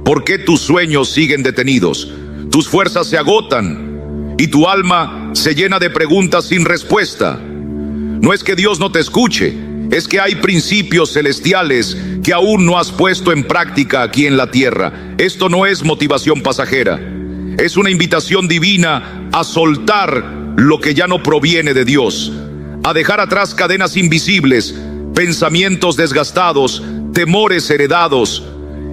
¿Por qué tus sueños siguen detenidos? Tus fuerzas se agotan y tu alma se llena de preguntas sin respuesta. No es que Dios no te escuche, es que hay principios celestiales que aún no has puesto en práctica aquí en la tierra. Esto no es motivación pasajera, es una invitación divina a soltar lo que ya no proviene de Dios, a dejar atrás cadenas invisibles, pensamientos desgastados, temores heredados,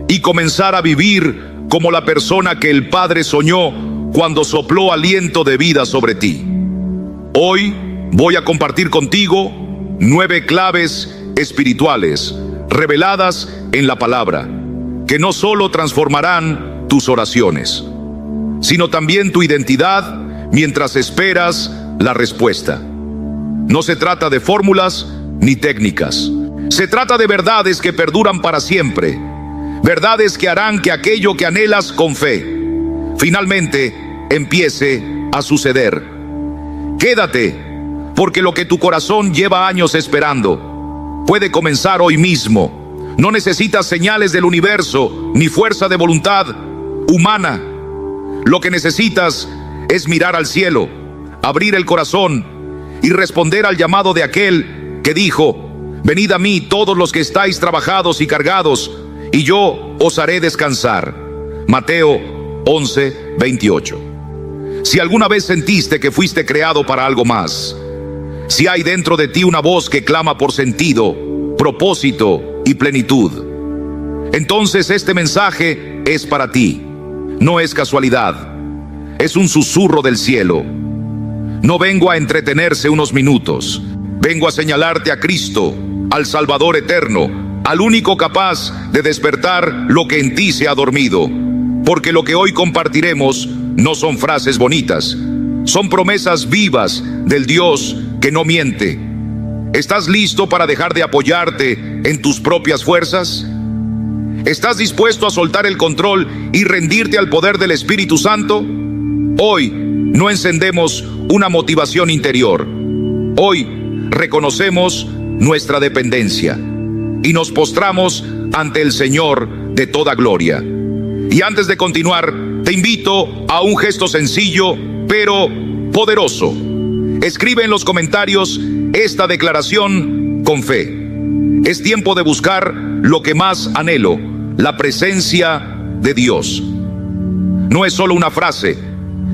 y comenzar a vivir como la persona que el Padre soñó cuando sopló aliento de vida sobre ti. Hoy voy a compartir contigo 9 claves espirituales reveladas en la palabra, que no solo transformarán tus oraciones, sino también tu identidad mientras esperas la respuesta. No se trata de fórmulas ni técnicas, se trata de verdades que perduran para siempre, verdades que harán que aquello que anhelas con fe finalmente empiece a suceder. Quédate, porque lo que tu corazón lleva años esperando puede comenzar hoy mismo. No necesitas señales del universo ni fuerza de voluntad humana. Lo que necesitas es mirar al cielo, abrir el corazón y responder al llamado de aquel que dijo: venid a mí todos los que estáis trabajados y cargados, y yo os haré descansar. Mateo 11:28. Si alguna vez sentiste que fuiste creado para algo más, si hay dentro de ti una voz que clama por sentido, propósito y plenitud, entonces este mensaje es para ti. No es casualidad, es un susurro del cielo. No vengo a entretenerse unos minutos, vengo a señalarte a Cristo, al Salvador eterno, al único capaz de despertar lo que en ti se ha dormido. Porque lo que hoy compartiremos no son frases bonitas, son promesas vivas del Dios que no miente. ¿Estás listo para dejar de apoyarte en tus propias fuerzas? ¿Estás dispuesto a soltar el control y rendirte al poder del Espíritu Santo? Hoy no encendemos una motivación interior. Hoy reconocemos nuestra dependencia y nos postramos ante el Señor de toda gloria. Y antes de continuar, te invito a un gesto sencillo, pero poderoso. Escribe en los comentarios esta declaración con fe. Es tiempo de buscar lo que más anhelo, la presencia de Dios. No es solo una frase,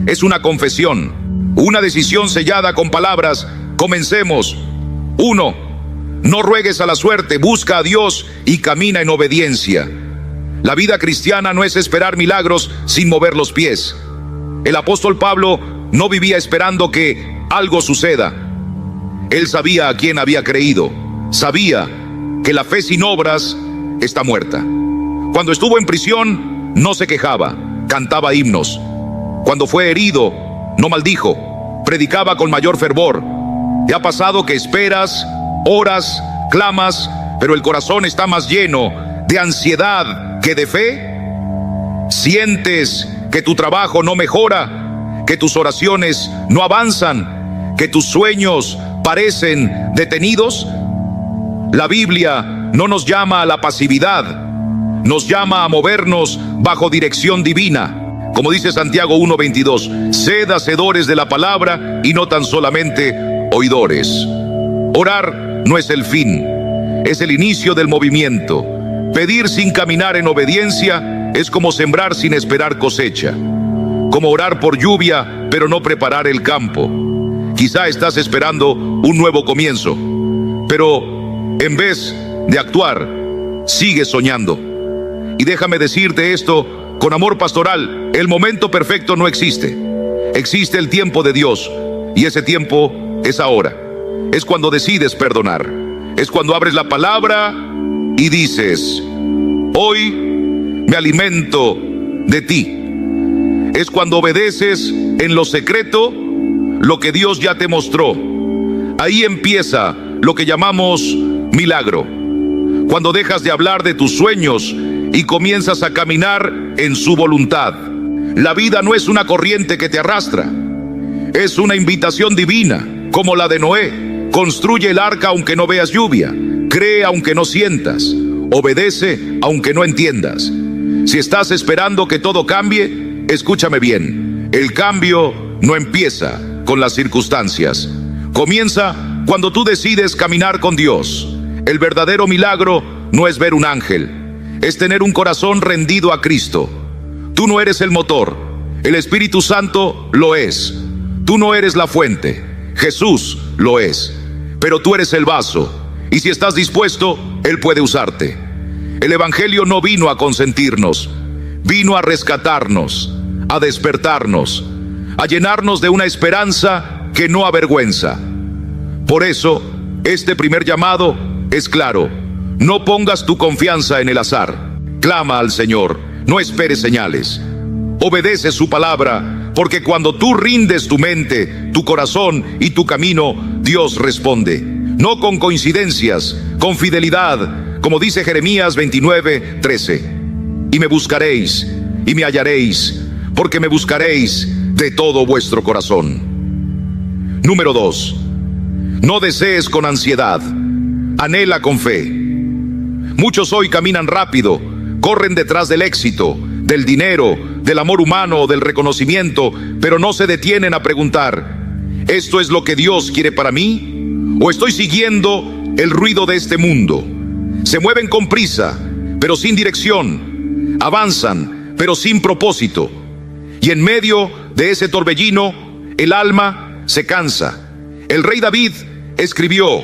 es una confesión, una decisión sellada con palabras. Comencemos. 1. No ruegues a la suerte, busca a Dios y camina en obediencia. La vida cristiana no es esperar milagros sin mover los pies. El apóstol Pablo no vivía esperando que algo suceda. Él sabía a quién había creído, sabía que la fe sin obras está muerta. Cuando estuvo en prisión, no se quejaba, cantaba himnos. Cuando fue herido, no maldijo, predicaba con mayor fervor. ¿Te ha pasado que esperas, oras, clamas, pero el corazón está más lleno de ansiedad que de fe? ¿Sientes que tu trabajo no mejora, que tus oraciones no avanzan, que tus sueños parecen detenidos? La Biblia no nos llama a la pasividad, nos llama a movernos bajo dirección divina. Como dice Santiago 1:22, sed hacedores de la palabra y no tan solamente oidores. Orar no es el fin, es el inicio del movimiento. Pedir sin caminar en obediencia es como sembrar sin esperar cosecha, como orar por lluvia pero no preparar el campo. Quizá estás esperando un nuevo comienzo, pero en vez de actuar, sigues soñando. Y déjame decirte esto con amor pastoral: el momento perfecto no existe. Existe el tiempo de Dios, y ese tiempo es ahora. Es cuando decides perdonar, es cuando abres la palabra y dices: hoy me alimento de ti. Es cuando obedeces en lo secreto lo que Dios ya te mostró. Ahí empieza lo que llamamos milagro. Cuando dejas de hablar de tus sueños y comienzas a caminar en su voluntad. La vida no es una corriente que te arrastra, es una invitación divina, como la de Noé. Construye el arca aunque no veas lluvia, cree aunque no sientas, obedece aunque no entiendas. si estás esperando que todo cambie, escúchame bien. El cambio no empieza con las circunstancias. Comienza cuando tú decides caminar con Dios. El verdadero milagro no es ver un ángel, es tener un corazón rendido a Cristo. Tú no eres el motor, el Espíritu Santo lo es. Tú no eres la fuente, Jesús lo es. Pero tú eres el vaso, y si estás dispuesto, Él puede usarte. El Evangelio no vino a consentirnos, vino a rescatarnos, a despertarnos, a llenarnos de una esperanza que no avergüenza. Por eso, este primer llamado es claro: no pongas tu confianza en el azar. Clama al Señor, no esperes señales. Obedece su palabra, porque cuando tú rindes tu mente, tu corazón y tu camino, Dios responde. No con coincidencias, con fidelidad, como dice Jeremías 29:13. Y me buscaréis, y me hallaréis, porque me buscaréis de todo vuestro corazón. Número 2. No desees con ansiedad, anhela con fe. Muchos hoy caminan rápido, corren detrás del éxito, del dinero, del amor humano, del reconocimiento, pero no se detienen a preguntar: ¿esto es lo que Dios quiere para mí? ¿O estoy siguiendo el ruido de este mundo? Se mueven con prisa, pero sin dirección. Avanzan, pero sin propósito. Y en medio de ese torbellino, el alma se cansa. El rey David escribió: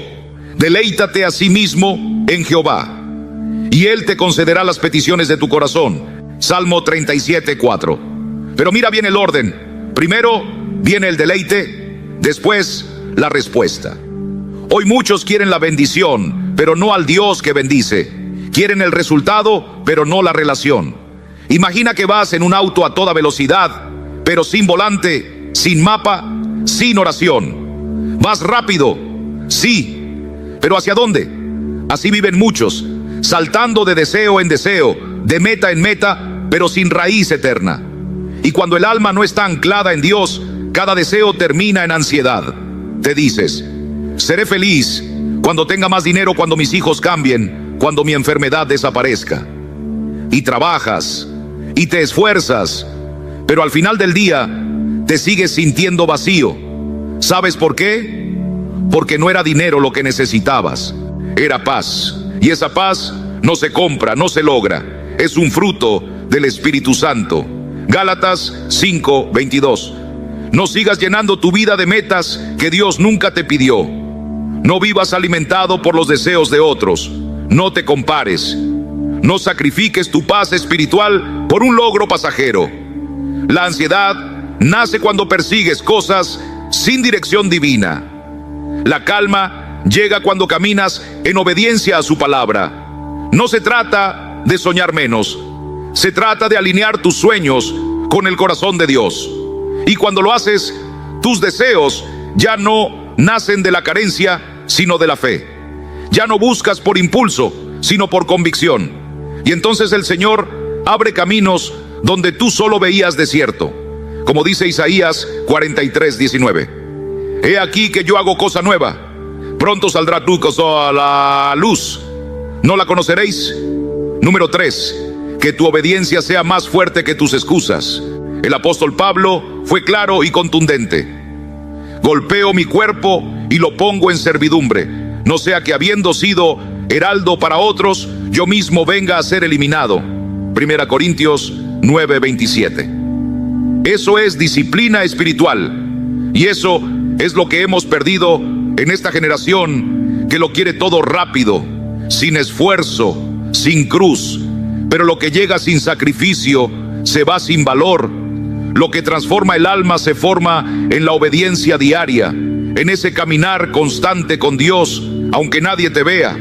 deleítate a sí mismo en Jehová, y Él te concederá las peticiones de tu corazón. Salmo 37:4. Pero mira bien el orden. Primero viene el deleite, después la respuesta. Hoy muchos quieren la bendición, pero no al Dios que bendice. Quieren el resultado, pero no la relación. Imagina que vas en un auto a toda velocidad, pero sin volante, sin mapa, sin oración. Vas rápido, sí, pero ¿hacia dónde? Así viven muchos, saltando de deseo en deseo, de meta en meta, pero sin raíz eterna. Y cuando el alma no está anclada en Dios, cada deseo termina en ansiedad. Te dices: seré feliz cuando tenga más dinero, cuando mis hijos cambien, cuando mi enfermedad desaparezca. Y trabajas y te esfuerzas, pero al final del día te sigues sintiendo vacío. ¿Sabes por qué? Porque no era dinero lo que necesitabas, era paz. Y esa paz no se compra, no se logra, es un fruto del Espíritu Santo. Gálatas 5:22. No sigas llenando tu vida de metas que Dios nunca te pidió. No vivas alimentado por los deseos de otros. No te compares. No sacrifiques tu paz espiritual por un logro pasajero. La ansiedad nace cuando persigues cosas sin dirección divina. La calma llega cuando caminas en obediencia a su palabra. No se trata de soñar menos, se trata de alinear tus sueños con el corazón de Dios. Y cuando lo haces, tus deseos ya no nacen de la carencia, sino de la fe. Ya no buscas por impulso, sino por convicción. Y entonces el Señor abre caminos donde tú solo veías desierto. Como dice Isaías 43:19. He aquí que yo hago cosa nueva. Pronto saldrá tu cosa a la luz. ¿No la conoceréis? Número 3. Que tu obediencia sea más fuerte que tus excusas. El apóstol Pablo fue claro y contundente. Golpeo mi cuerpo y lo pongo en servidumbre, no sea que habiendo sido heraldo para otros, yo mismo venga a ser eliminado. 1 Corintios 9:27. Eso es disciplina espiritual. Y eso es lo que hemos perdido en esta generación que lo quiere todo rápido, sin esfuerzo, sin cruz. Pero lo que llega sin sacrificio se va sin valor. Lo que transforma el alma se forma en la obediencia diaria, en ese caminar constante con Dios, aunque nadie te vea,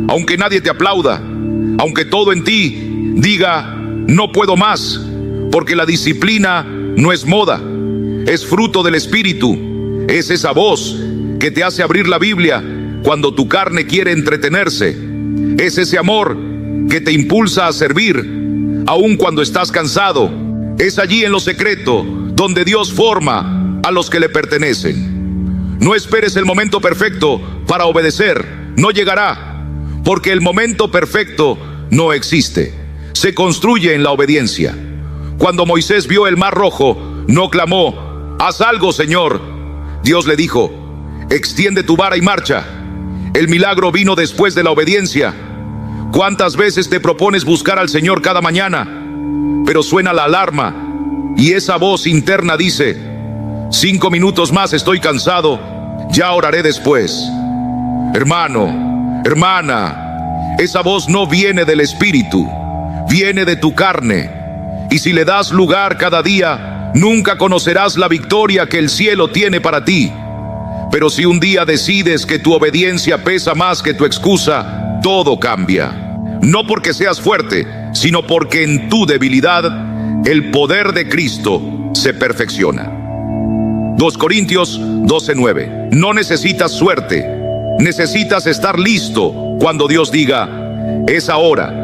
aunque nadie te aplauda, aunque todo en ti diga no puedo más, porque la disciplina no es moda, es fruto del Espíritu. Es esa voz que te hace abrir la Biblia cuando tu carne quiere entretenerse. Es ese amor que te impulsa a servir aun cuando estás cansado. Es allí en lo secreto donde Dios forma a los que le pertenecen. No esperes el momento perfecto para obedecer, no llegará, porque el momento perfecto no existe. se construye en la obediencia. Cuando Moisés vio el mar rojo, no clamó: «Haz algo, Señor». Dios le dijo: «Extiende tu vara y marcha». El milagro vino después de la obediencia. ¿Cuántas veces te propones buscar al Señor cada mañana? Pero suena la alarma y esa voz interna dice: 5 minutos más, estoy cansado, ya oraré después. Hermano, hermana, esa voz no viene del Espíritu, viene de tu carne. Y si le das lugar cada día, nunca conocerás la victoria que el cielo tiene para ti. Pero si un día decides que tu obediencia pesa más que tu excusa, todo cambia. No porque seas fuerte, sino porque en tu debilidad el poder de Cristo se perfecciona. 2 Corintios 12:9. No necesitas suerte, necesitas estar listo cuando Dios diga: es ahora.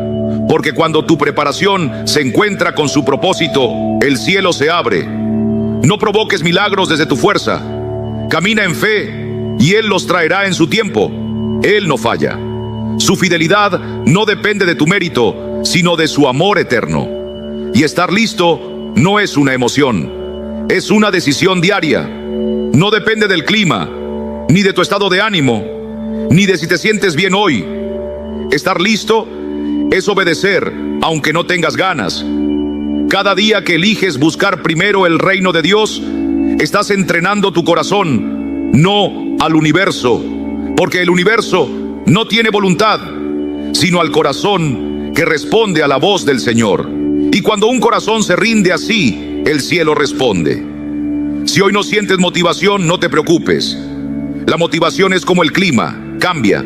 Porque cuando tu preparación se encuentra con su propósito, el cielo se abre. No provoques milagros desde tu fuerza. Camina en fe y Él los traerá en su tiempo. Él no falla. Su fidelidad no depende de tu mérito, sino de su amor eterno. Y estar listo no es una emoción, es una decisión diaria. No depende del clima, ni de tu estado de ánimo, ni de si te sientes bien hoy. Estar listo es obedecer, aunque no tengas ganas. Cada día que eliges buscar primero el reino de Dios, estás entrenando tu corazón, no al universo, porque el universo no tiene voluntad, sino al corazón que responde a la voz del Señor. Y cuando un corazón se rinde así, el cielo responde. Si hoy no sientes motivación, no te preocupes. La motivación es como el clima, cambia,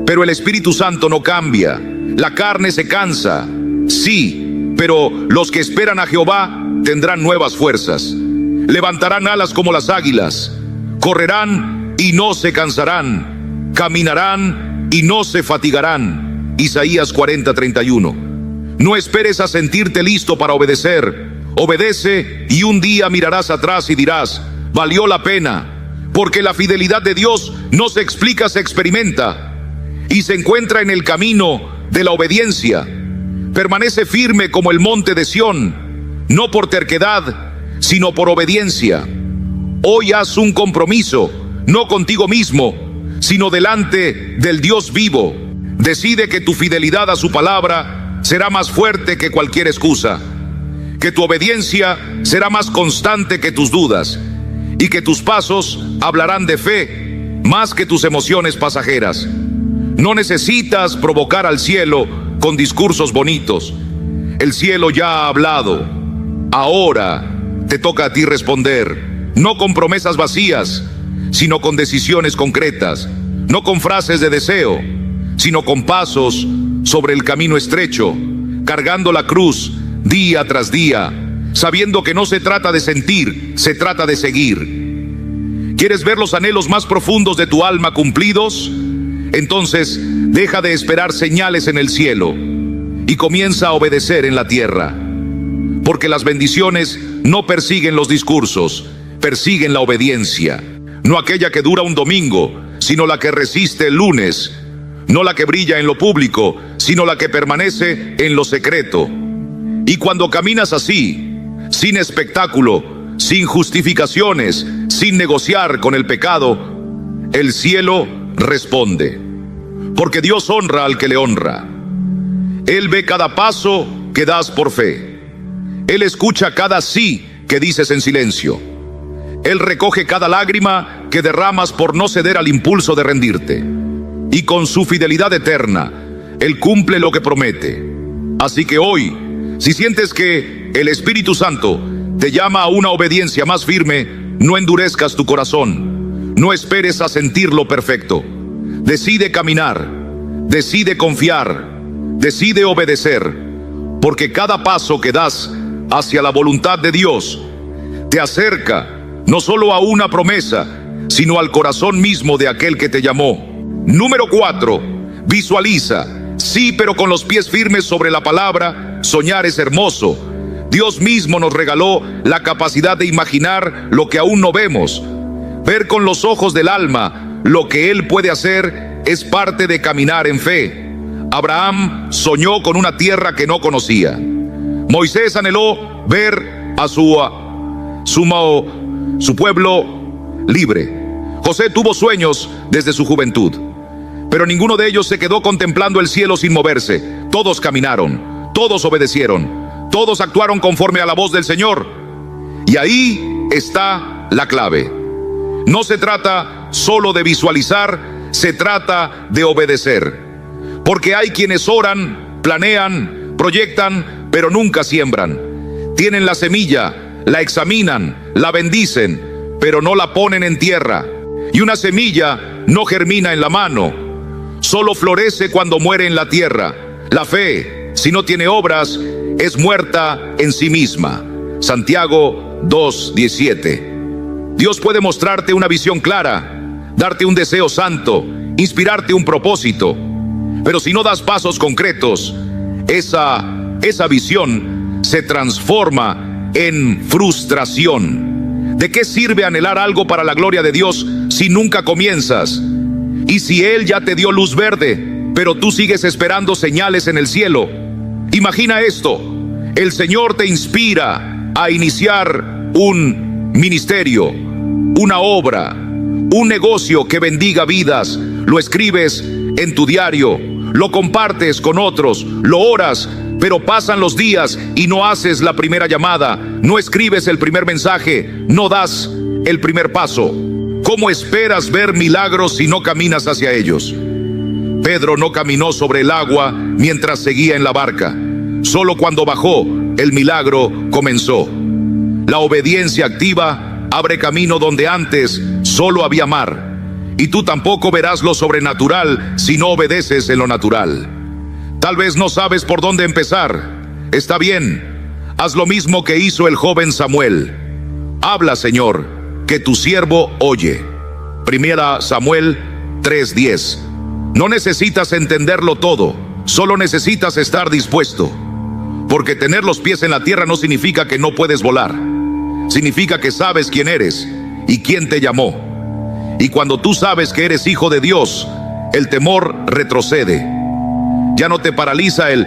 pero el Espíritu Santo no cambia. La carne se cansa, sí, pero los que esperan a Jehová tendrán nuevas fuerzas. Levantarán alas como las águilas, correrán y no se cansarán, caminarán y no se fatigarán. Isaías 40:31. No esperes a sentirte listo para obedecer. Obedece y un día mirarás atrás y dirás: valió la pena, porque la fidelidad de Dios no se explica, se experimenta y se encuentra en el camino de la obediencia. Permanece firme como el monte de Sión, no por terquedad, sino por obediencia. Hoy haz un compromiso, no contigo mismo, sino delante del Dios vivo. Decide que tu fidelidad a su palabra será más fuerte que cualquier excusa, que tu obediencia será más constante que tus dudas, y que tus pasos hablarán de fe más que tus emociones pasajeras. No necesitas provocar al cielo con discursos bonitos. El cielo ya ha hablado. Ahora te toca a ti responder, no con promesas vacías, sino con decisiones concretas, no con frases de deseo, sino con pasos sobre el camino estrecho, cargando la cruz día tras día, sabiendo que no se trata de sentir, se trata de seguir. ¿Quieres ver los anhelos más profundos de tu alma cumplidos? Entonces deja de esperar señales en el cielo y comienza a obedecer en la tierra. Porque las bendiciones no persiguen los discursos, persiguen la obediencia. No aquella que dura un domingo, sino la que resiste el lunes. No la que brilla en lo público, sino la que permanece en lo secreto. Y cuando caminas así, sin espectáculo, sin justificaciones, sin negociar con el pecado, el cielo responde. Porque Dios honra al que le honra. Él ve cada paso que das por fe. Él escucha cada sí que dices en silencio. Él recoge cada lágrima que derramas por no ceder al impulso de rendirte. Y con su fidelidad eterna, Él cumple lo que promete. Así que hoy, si sientes que el Espíritu Santo te llama a una obediencia más firme, no endurezcas tu corazón. No esperes a sentirlo perfecto. Decide caminar, decide confiar, decide obedecer, porque cada paso que das hacia la voluntad de Dios te acerca no solo a una promesa, sino al corazón mismo de aquel que te llamó. Número 4, visualiza. Sí, pero con los pies firmes sobre la palabra. Soñar es hermoso. Dios mismo nos regaló la capacidad de imaginar lo que aún no vemos. Ver con los ojos del alma lo que Él puede hacer es parte de caminar en fe. Abraham soñó con una tierra que no conocía. Moisés anheló ver a su pueblo libre. José tuvo sueños desde su juventud, pero ninguno de ellos se quedó contemplando el cielo sin moverse. Todos caminaron, todos obedecieron, todos actuaron conforme a la voz del Señor. Y ahí está la clave. No se trata solo de visualizar, se trata de obedecer. Porque hay quienes oran, planean, proyectan, pero nunca siembran. Tienen la semilla, la examinan, la bendicen, pero no la ponen en tierra. Y una semilla no germina en la mano, solo florece cuando muere en la tierra. La fe, si no tiene obras, es muerta en sí misma. Santiago 2:17. Dios puede mostrarte una visión clara, darte un deseo santo, inspirarte un propósito, pero si no das pasos concretos, esa visión se transforma en frustración. ¿De qué sirve anhelar algo para la gloria de Dios si nunca comienzas? Y si Él ya te dio luz verde, pero tú sigues esperando señales en el cielo. Imagina esto: el Señor te inspira a iniciar un ministerio, una obra, un negocio que bendiga vidas. Lo escribes en tu diario, lo compartes con otros, lo oras, pero pasan los días y no haces la primera llamada, no escribes el primer mensaje, no das el primer paso. ¿Cómo esperas ver milagros si no caminas hacia ellos? Pedro no caminó sobre el agua mientras seguía en la barca. Solo cuando bajó, el milagro comenzó. La obediencia activa abre camino donde antes solo había mar. Y tú tampoco verás lo sobrenatural si no obedeces en lo natural. Tal vez no sabes por dónde empezar. Está bien, haz lo mismo que hizo el joven Samuel. Habla, Señor, que tu siervo oye. Primera Samuel 3:10. No necesitas entenderlo todo, solo necesitas estar dispuesto. Porque tener los pies en la tierra no significa que no puedes volar. Significa que sabes quién eres y quién te llamó. Y cuando tú sabes que eres hijo de Dios, el temor retrocede. Ya no te paraliza el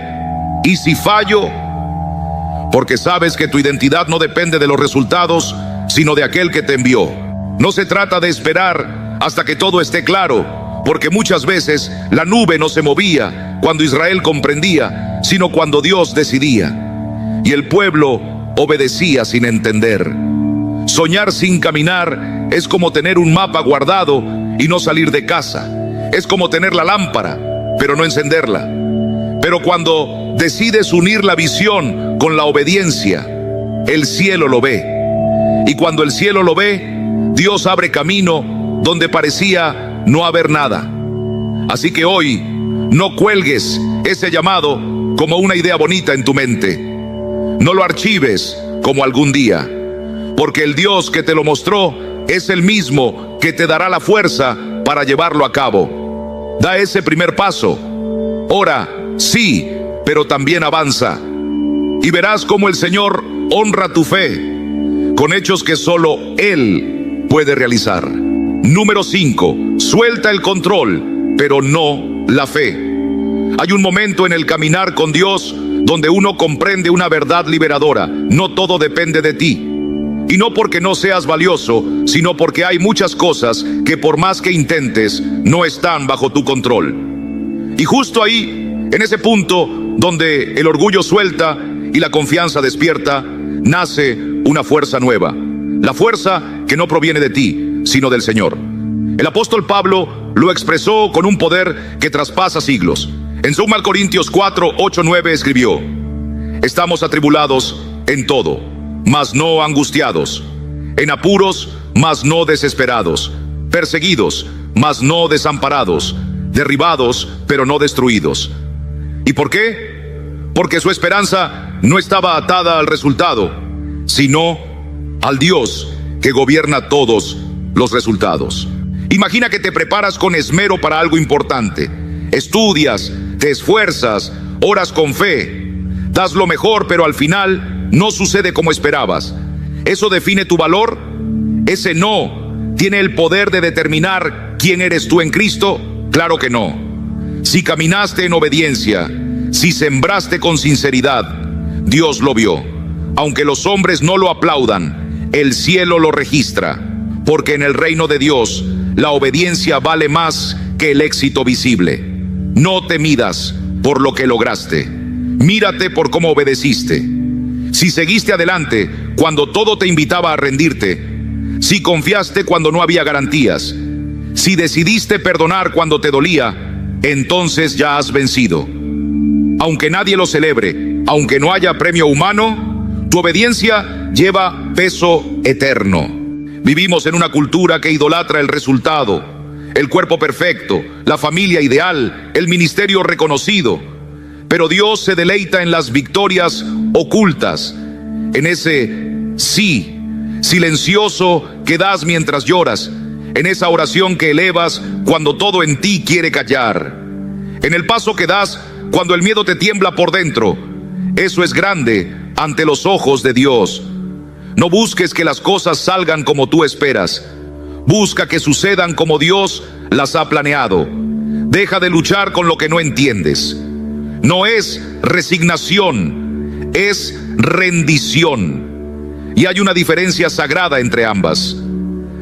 ¿y si fallo? Porque sabes que tu identidad no depende de los resultados, sino de aquel que te envió. No se trata de esperar hasta que todo esté claro, porque muchas veces la nube no se movía cuando Israel comprendía, sino cuando Dios decidía. Y el pueblo obedecía sin entender. Soñar sin caminar es como tener un mapa guardado y no salir de casa. Es como tener la lámpara, pero no encenderla. Pero cuando decides unir la visión con la obediencia, el cielo lo ve. Y cuando el cielo lo ve, Dios abre camino donde parecía no haber nada. Así que hoy, no cuelgues ese llamado como una idea bonita en tu mente. No lo archives como algún día, porque el Dios que te lo mostró es el mismo que te dará la fuerza para llevarlo a cabo. Da ese primer paso. Ora, sí, pero también avanza. Y verás cómo el Señor honra tu fe con hechos que solo Él puede realizar. Número 5. Suelta el control, pero no la fe. Hay un momento en el caminar con Dios donde uno comprende una verdad liberadora. No todo depende de ti. Y no porque no seas valioso, sino porque hay muchas cosas que por más que intentes, no están bajo tu control. Y justo ahí, en ese punto donde el orgullo suelta y la confianza despierta, nace una fuerza nueva. La fuerza que no proviene de ti, sino del Señor. El apóstol Pablo lo expresó con un poder que traspasa siglos. En 2 Corintios 4:8-9 escribió: estamos atribulados en todo, mas no angustiados; en apuros, mas no desesperados; perseguidos, mas no desamparados; derribados, pero no destruidos. ¿Y por qué? Porque su esperanza no estaba atada al resultado, sino al Dios que gobierna todos los resultados. Imagina que te preparas con esmero para algo importante. Estudias, te esfuerzas, oras con fe, das lo mejor, pero al final no sucede como esperabas. ¿Eso define tu valor? ¿Ese no tiene el poder de determinar quién eres tú en Cristo? Claro que no. Si caminaste en obediencia, si sembraste con sinceridad, Dios lo vio. Aunque los hombres no lo aplaudan, el cielo lo registra, porque en el reino de Dios la obediencia vale más que el éxito visible. No te midas por lo que lograste, mírate por cómo obedeciste. Si seguiste adelante cuando todo te invitaba a rendirte, si confiaste cuando no había garantías, si decidiste perdonar cuando te dolía, entonces ya has vencido. Aunque nadie lo celebre, aunque no haya premio humano, tu obediencia lleva peso eterno. Vivimos en una cultura que idolatra el resultado, el cuerpo perfecto, la familia ideal, el ministerio reconocido. Pero Dios se deleita en las victorias ocultas, en ese sí silencioso que das mientras lloras, en esa oración que elevas cuando todo en ti quiere callar, en el paso que das cuando el miedo te tiembla por dentro. Eso es grande ante los ojos de Dios. No busques que las cosas salgan como tú esperas. Busca que sucedan como Dios las ha planeado. Deja de luchar con lo que no entiendes. No es resignación, es rendición. Y hay una diferencia sagrada entre ambas.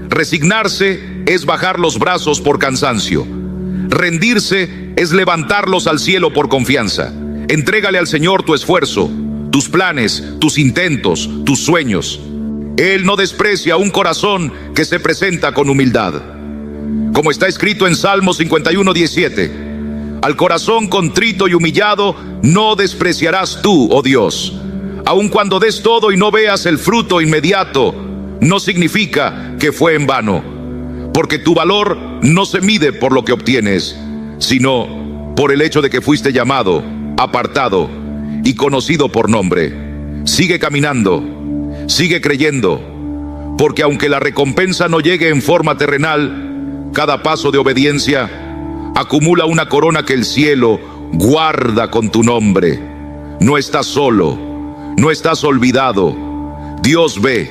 Resignarse es bajar los brazos por cansancio. Rendirse es levantarlos al cielo por confianza. Entrégale al Señor tu esfuerzo, tus planes, tus intentos, tus sueños. Él no desprecia un corazón que se presenta con humildad. Como está escrito en Salmo 51:17, al corazón contrito y humillado no despreciarás tú, oh Dios. Aun cuando des todo y no veas el fruto inmediato, no significa que fue en vano, porque tu valor no se mide por lo que obtienes, sino por el hecho de que fuiste llamado, apartado y conocido por nombre. Sigue caminando, sigue creyendo, porque aunque la recompensa no llegue en forma terrenal, cada paso de obediencia acumula una corona que el cielo guarda con tu nombre. No estás solo, no estás olvidado. Dios ve,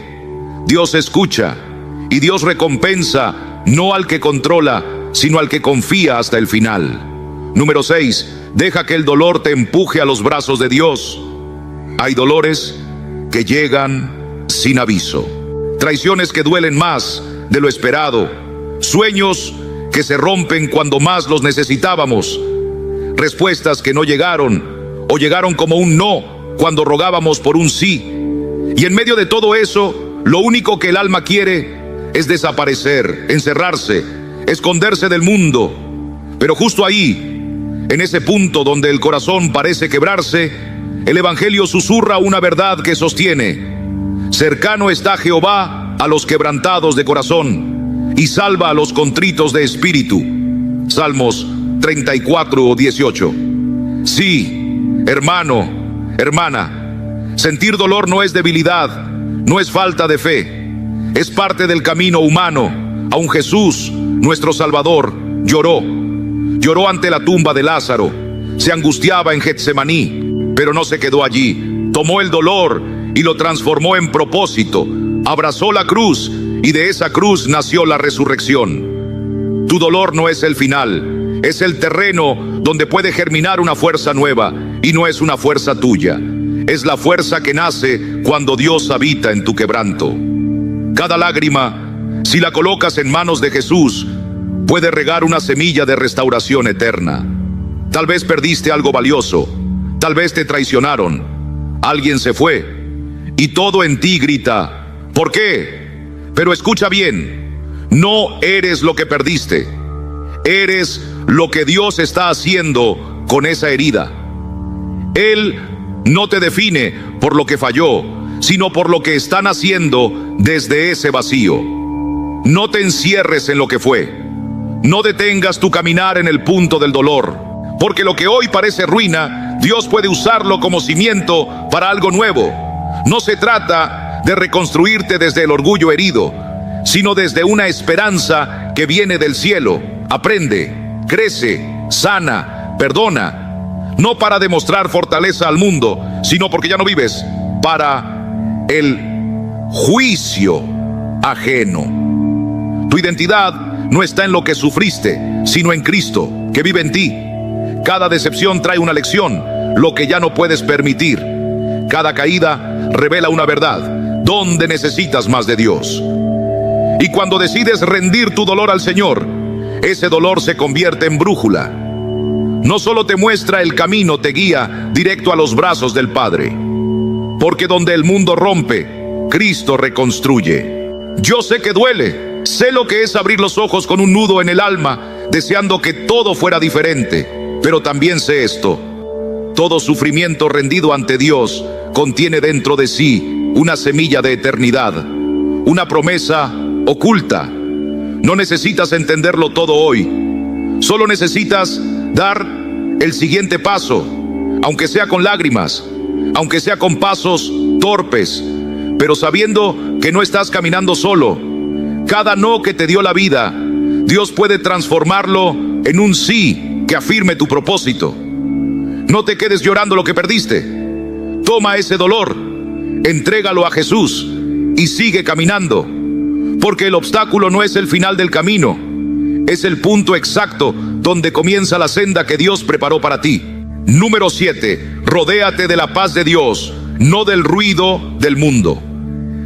Dios escucha y Dios recompensa no al que controla, sino al que confía hasta el final. Número 6. Deja que el dolor te empuje a los brazos de Dios. Hay dolores que llegan sin aviso, traiciones que duelen más de lo esperado, sueños que se rompen cuando más los necesitábamos, respuestas que no llegaron o llegaron como un no cuando rogábamos por un sí. Y en medio de todo eso, lo único que el alma quiere es desaparecer, encerrarse, esconderse del mundo. Pero justo ahí, en ese punto donde el corazón parece quebrarse, el Evangelio susurra una verdad que sostiene: cercano está Jehová a los quebrantados de corazón y salva a los contritos de espíritu. Salmos 34:18. Sí, hermano, hermana, sentir dolor no es debilidad, no es falta de fe, es parte del camino humano. Aun Jesús, nuestro Salvador, lloró ante la tumba de Lázaro, se angustiaba en Getsemaní, pero no se quedó allí. Tomó el dolor y lo transformó en propósito, abrazó la cruz y de esa cruz nació la resurrección. Tu dolor no es el final, es el terreno donde puede germinar una fuerza nueva, y no es una fuerza tuya, es la fuerza que nace cuando Dios habita en tu quebranto. Cada lágrima, si la colocas en manos de Jesús, puede regar una semilla de restauración eterna. Tal vez perdiste algo valioso, tal vez te traicionaron, alguien se fue, y todo en ti grita: ¿por qué? Pero escucha bien, no eres lo que perdiste, eres lo que Dios está haciendo con esa herida. Él no te define por lo que falló, sino por lo que están haciendo desde ese vacío. No te encierres en lo que fue. No detengas tu caminar en el punto del dolor, porque lo que hoy parece ruina, Dios puede usarlo como cimiento para algo nuevo. No se trata de reconstruirte desde el orgullo herido, sino desde una esperanza que viene del cielo. Aprende, crece, sana, perdona, no para demostrar fortaleza al mundo, sino porque ya no vives para el juicio ajeno. Tu identidad no está en lo que sufriste, sino en Cristo, que vive en ti. Cada decepción trae una lección, lo que ya no puedes permitir. Cada caída revela una verdad, donde necesitas más de Dios. Y cuando decides rendir tu dolor al Señor, ese dolor se convierte en brújula. No solo te muestra el camino, te guía directo a los brazos del Padre. Porque donde el mundo rompe, Cristo reconstruye. Yo sé que duele, sé lo que es abrir los ojos con un nudo en el alma, deseando que todo fuera diferente. Pero también sé esto: todo sufrimiento rendido ante Dios contiene dentro de sí una semilla de eternidad, una promesa oculta. No necesitas entenderlo todo hoy, solo necesitas dar el siguiente paso, aunque sea con lágrimas, aunque sea con pasos torpes, pero sabiendo que no estás caminando solo. Cada no que te dio la vida, Dios puede transformarlo en un sí que afirme tu propósito. No te quedes llorando lo que perdiste. Toma ese dolor, entrégalo a Jesús y sigue caminando, porque el obstáculo no es el final del camino, es el punto exacto donde comienza la senda que Dios preparó para ti. Número 7. Rodéate de la paz de Dios, no del ruido del mundo.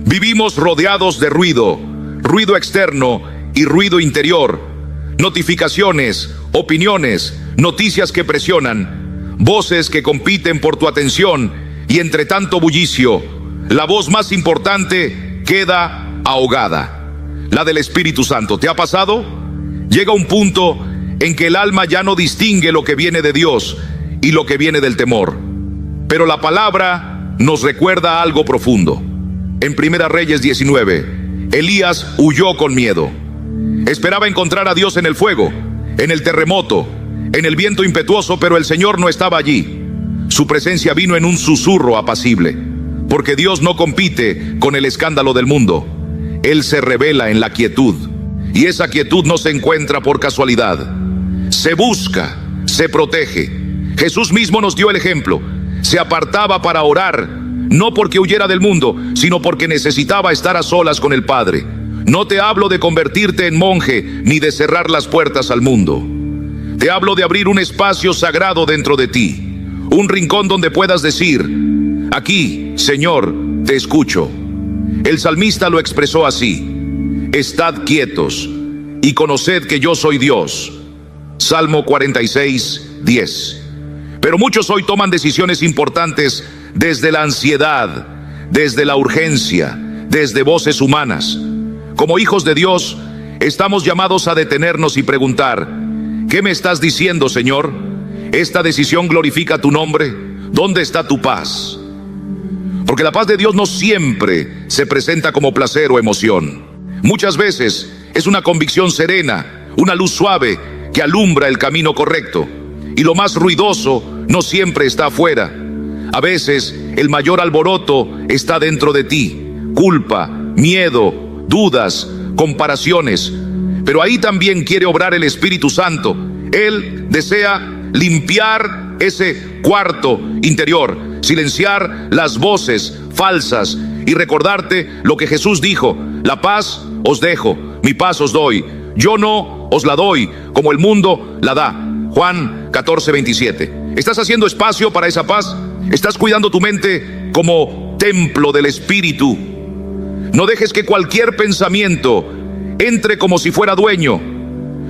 Vivimos rodeados de ruido, ruido externo y ruido interior. Notificaciones, opiniones, noticias que presionan, voces que compiten por tu atención, y entre tanto bullicio, la voz más importante queda ahogada, la del Espíritu Santo. ¿Te ha pasado? Llega un punto en que el alma ya no distingue lo que viene de Dios y lo que viene del temor. Pero la palabra nos recuerda algo profundo. En Primera Reyes 19, Elías huyó con miedo. Esperaba encontrar a Dios en el fuego, en el terremoto, en el viento impetuoso, pero el Señor no estaba allí. Su presencia vino en un susurro apacible, porque Dios no compite con el escándalo del mundo. Él se revela en la quietud, y esa quietud no se encuentra por casualidad. Se busca, se protege. Jesús mismo nos dio el ejemplo. Se apartaba para orar, no porque huyera del mundo, sino porque necesitaba estar a solas con el Padre. No te hablo de convertirte en monje, ni de cerrar las puertas al mundo. Te hablo de abrir un espacio sagrado dentro de ti, un rincón donde puedas decir: aquí, Señor, te escucho. El salmista lo expresó así: estad quietos y conoced que yo soy Dios. Salmo 46, 10. Pero muchos hoy toman decisiones importantes desde la ansiedad, desde la urgencia, desde voces humanas. Como hijos de Dios, estamos llamados a detenernos y preguntar: ¿qué me estás diciendo, Señor? ¿Esta decisión glorifica tu nombre? ¿Dónde está tu paz? Porque la paz de Dios no siempre se presenta como placer o emoción. Muchas veces es una convicción serena, una luz suave que alumbra el camino correcto. Y lo más ruidoso no siempre está afuera. A veces el mayor alboroto está dentro de ti: culpa, miedo, dudas, comparaciones. Pero ahí también quiere obrar el Espíritu Santo. Él desea limpiar ese cuarto interior, silenciar las voces falsas y recordarte lo que Jesús dijo: la paz os dejo, mi paz os doy. Yo no os la doy como el mundo la da. Juan 14, 27. ¿Estás haciendo espacio para esa paz? ¿Estás cuidando tu mente como templo del Espíritu? No dejes que cualquier pensamiento entre como si fuera dueño.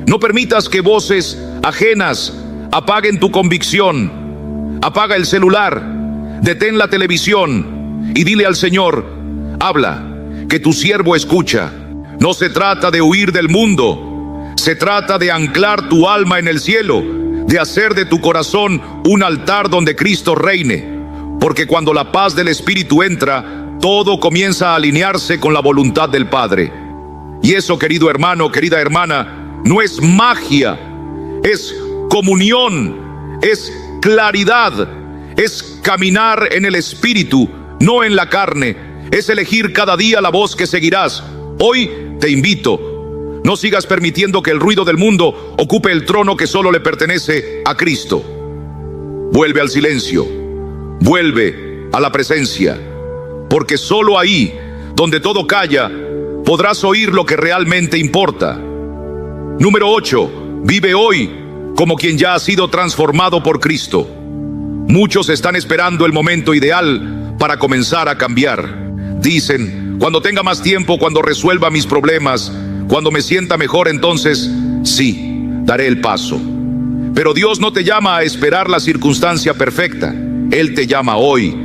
No permitas que voces ajenas apaguen tu convicción. Apaga el celular, detén la televisión y dile al Señor: habla, que tu siervo escucha. No se trata de huir del mundo, se trata de anclar tu alma en el cielo, de hacer de tu corazón un altar donde Cristo reine. Porque cuando la paz del Espíritu entra, todo comienza a alinearse con la voluntad del Padre. Y eso, querido hermano, querida hermana, no es magia, es comunión, es claridad, es caminar en el Espíritu, no en la carne. Es elegir cada día la voz que seguirás. Hoy te invito: no sigas permitiendo que el ruido del mundo ocupe el trono que solo le pertenece a Cristo. Vuelve al silencio, vuelve a la presencia, porque solo ahí, donde todo calla, podrás oír lo que realmente importa. Número 8. Vive hoy como quien ya ha sido transformado por Cristo. Muchos están esperando el momento ideal para comenzar a cambiar. Dicen, cuando tenga más tiempo, cuando resuelva mis problemas, cuando me sienta mejor, entonces sí, daré el paso. Pero Dios no te llama a esperar la circunstancia perfecta. Él te llama hoy,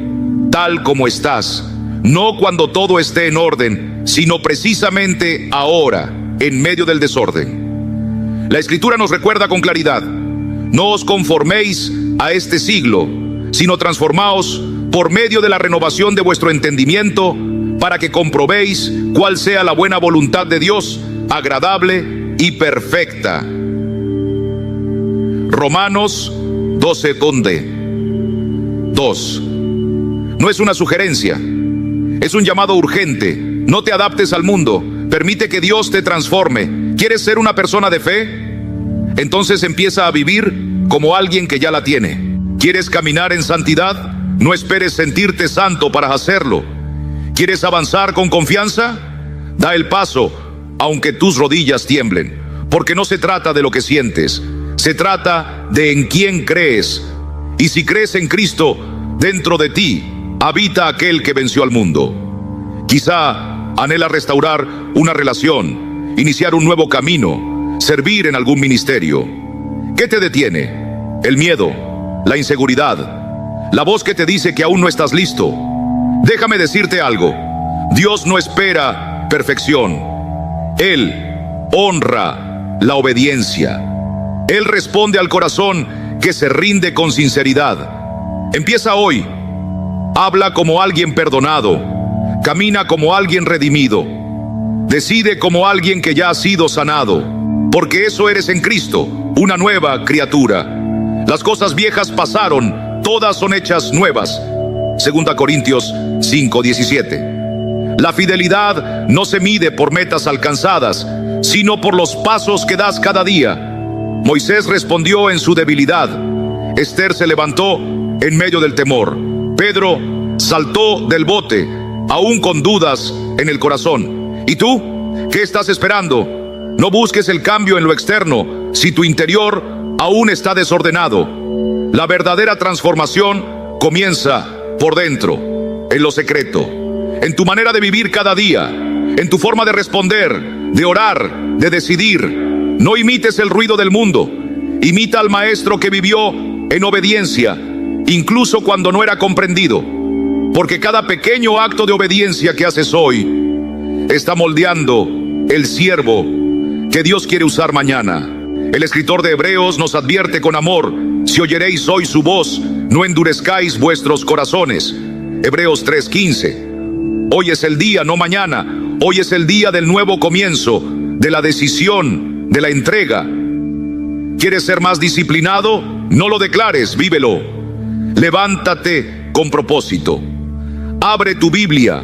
tal como estás. No cuando todo esté en orden, sino precisamente ahora, en medio del desorden. La Escritura nos recuerda con claridad: no os conforméis a este siglo, sino transformaos por medio de la renovación de vuestro entendimiento, para que comprobéis cuál sea la buena voluntad de Dios, agradable y perfecta. Romanos 12:2. No es una sugerencia, es un llamado urgente. No te adaptes al mundo, permite que Dios te transforme. ¿Quieres ser una persona de fe? Entonces empieza a vivir como alguien que ya la tiene. ¿Quieres caminar en santidad? No esperes sentirte santo para hacerlo. ¿Quieres avanzar con confianza? Da el paso, aunque tus rodillas tiemblen, porque no se trata de lo que sientes, se trata de en quién crees. Y si crees en Cristo, dentro de ti habita aquel que venció al mundo. Quizá anhelas restaurar una relación, iniciar un nuevo camino, servir en algún ministerio. ¿Qué te detiene? El miedo, la inseguridad, la voz que te dice que aún no estás listo. Déjame decirte algo: Dios no espera perfección. Él honra la obediencia. Él responde al corazón que se rinde con sinceridad. Empieza hoy. Habla como alguien perdonado. Camina como alguien redimido. Decide como alguien que ya ha sido sanado. Porque eso eres en Cristo, una nueva criatura. Las cosas viejas pasaron, todas son hechas nuevas. 2 Corintios 5:17. La fidelidad no se mide por metas alcanzadas, sino por los pasos que das cada día. Moisés respondió en su debilidad. Esther se levantó en medio del temor. Pedro saltó del bote, aún con dudas en el corazón. ¿Y tú? ¿Qué estás esperando? No busques el cambio en lo externo si tu interior aún está desordenado. La verdadera transformación comienza por dentro, en lo secreto, en tu manera de vivir cada día, en tu forma de responder, de orar, de decidir. No imites el ruido del mundo. Imita al maestro que vivió en obediencia, incluso cuando no era comprendido. Porque cada pequeño acto de obediencia que haces hoy está moldeando el siervo que Dios quiere usar mañana. El escritor de Hebreos nos advierte con amor: si oyeréis hoy su voz, no endurezcáis vuestros corazones. Hebreos 3:15. Hoy es el día, no mañana. Hoy es el día del nuevo comienzo, de la decisión, de la entrega. ¿Quieres ser más disciplinado? No lo declares, vívelo. Levántate con propósito. Abre tu Biblia.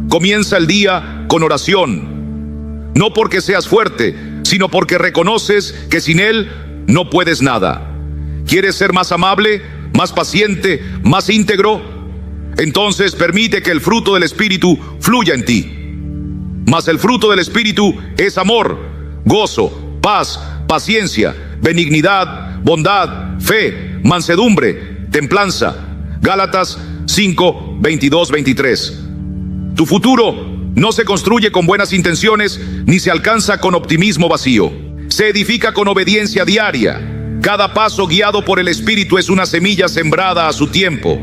Comienza el día con oración. No porque seas fuerte, sino porque reconoces que sin Él no puedes nada. ¿Quieres ser más amable, más paciente, más íntegro? Entonces permite que el fruto del Espíritu fluya en ti. Mas el fruto del Espíritu es amor, gozo, paz, paciencia, benignidad, bondad, fe, mansedumbre, templanza. Gálatas 5:22-23. Tu futuro no se construye con buenas intenciones, ni se alcanza con optimismo vacío. Se edifica con obediencia diaria. Cada paso guiado por el Espíritu es una semilla sembrada a su tiempo.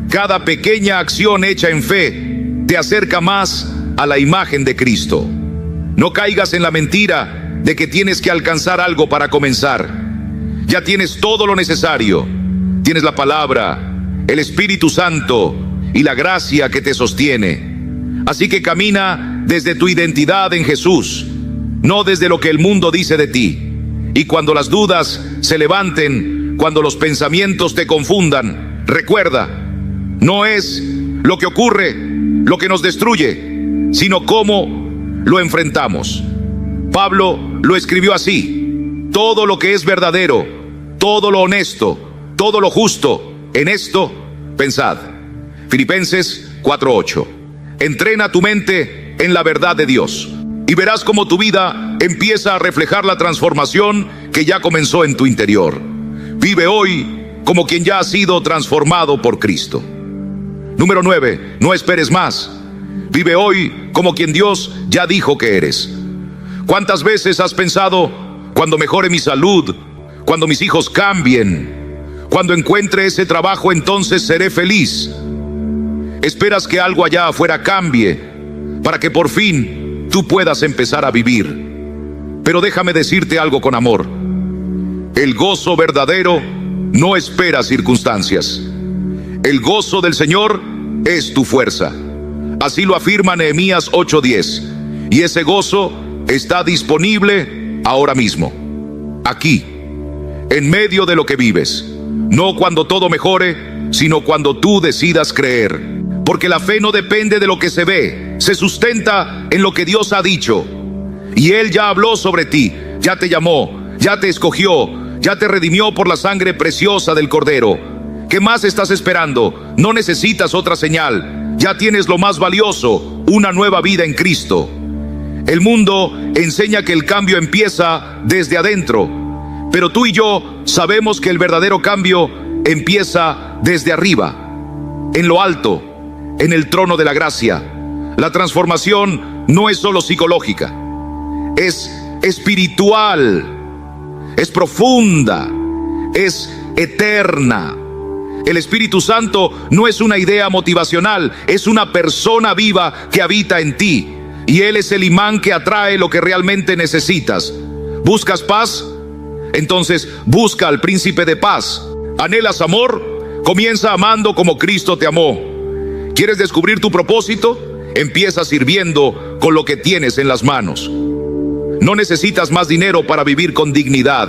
Cada pequeña acción hecha en fe te acerca más a la imagen de Cristo. No caigas en la mentira de que tienes que alcanzar algo para comenzar. Ya tienes todo lo necesario. Tienes la palabra, el Espíritu Santo y la gracia que te sostiene. Así que camina desde tu identidad en Jesús, no desde lo que el mundo dice de ti. Y cuando las dudas se levanten, cuando los pensamientos te confundan, recuerda, no es lo que ocurre lo que nos destruye, sino cómo lo enfrentamos. Pablo lo escribió así: todo lo que es verdadero, todo lo honesto, todo lo justo, en esto pensad. Filipenses 4:8. Entrena tu mente en la verdad de Dios y verás cómo tu vida empieza a reflejar la transformación que ya comenzó en tu interior. Vive hoy como quien ya ha sido transformado por Cristo. Número 9, no esperes más. Vive hoy como quien Dios ya dijo que eres. ¿Cuántas veces has pensado, cuando mejore mi salud, cuando mis hijos cambien, cuando encuentre ese trabajo, entonces seré feliz? Esperas que algo allá afuera cambie para que por fin tú puedas empezar a vivir. Pero déjame decirte algo con amor. El gozo verdadero no espera circunstancias. El gozo del Señor es tu fuerza. Así lo afirma Nehemías 8:10. Y ese gozo está disponible ahora mismo, aquí, en medio de lo que vives. No cuando todo mejore, sino cuando tú decidas creer. Porque la fe no depende de lo que se ve, se sustenta en lo que Dios ha dicho. Y Él ya habló sobre ti, ya te llamó, ya te escogió, ya te redimió por la sangre preciosa del Cordero. ¿Qué más estás esperando? No necesitas otra señal. Ya tienes lo más valioso, una nueva vida en Cristo. El mundo enseña que el cambio empieza desde adentro, pero tú y yo sabemos que el verdadero cambio empieza desde arriba, en lo alto, en el trono de la gracia. La transformación no es solo psicológica, es espiritual, es profunda, es eterna. El Espíritu Santo no es una idea motivacional, es una persona viva que habita en ti. Y Él es el imán que atrae lo que realmente necesitas. ¿Buscas paz? Entonces busca al príncipe de paz. ¿Anhelas amor? Comienza amando como Cristo te amó. ¿Quieres descubrir tu propósito? Empieza sirviendo con lo que tienes en las manos. No necesitas más dinero para vivir con dignidad.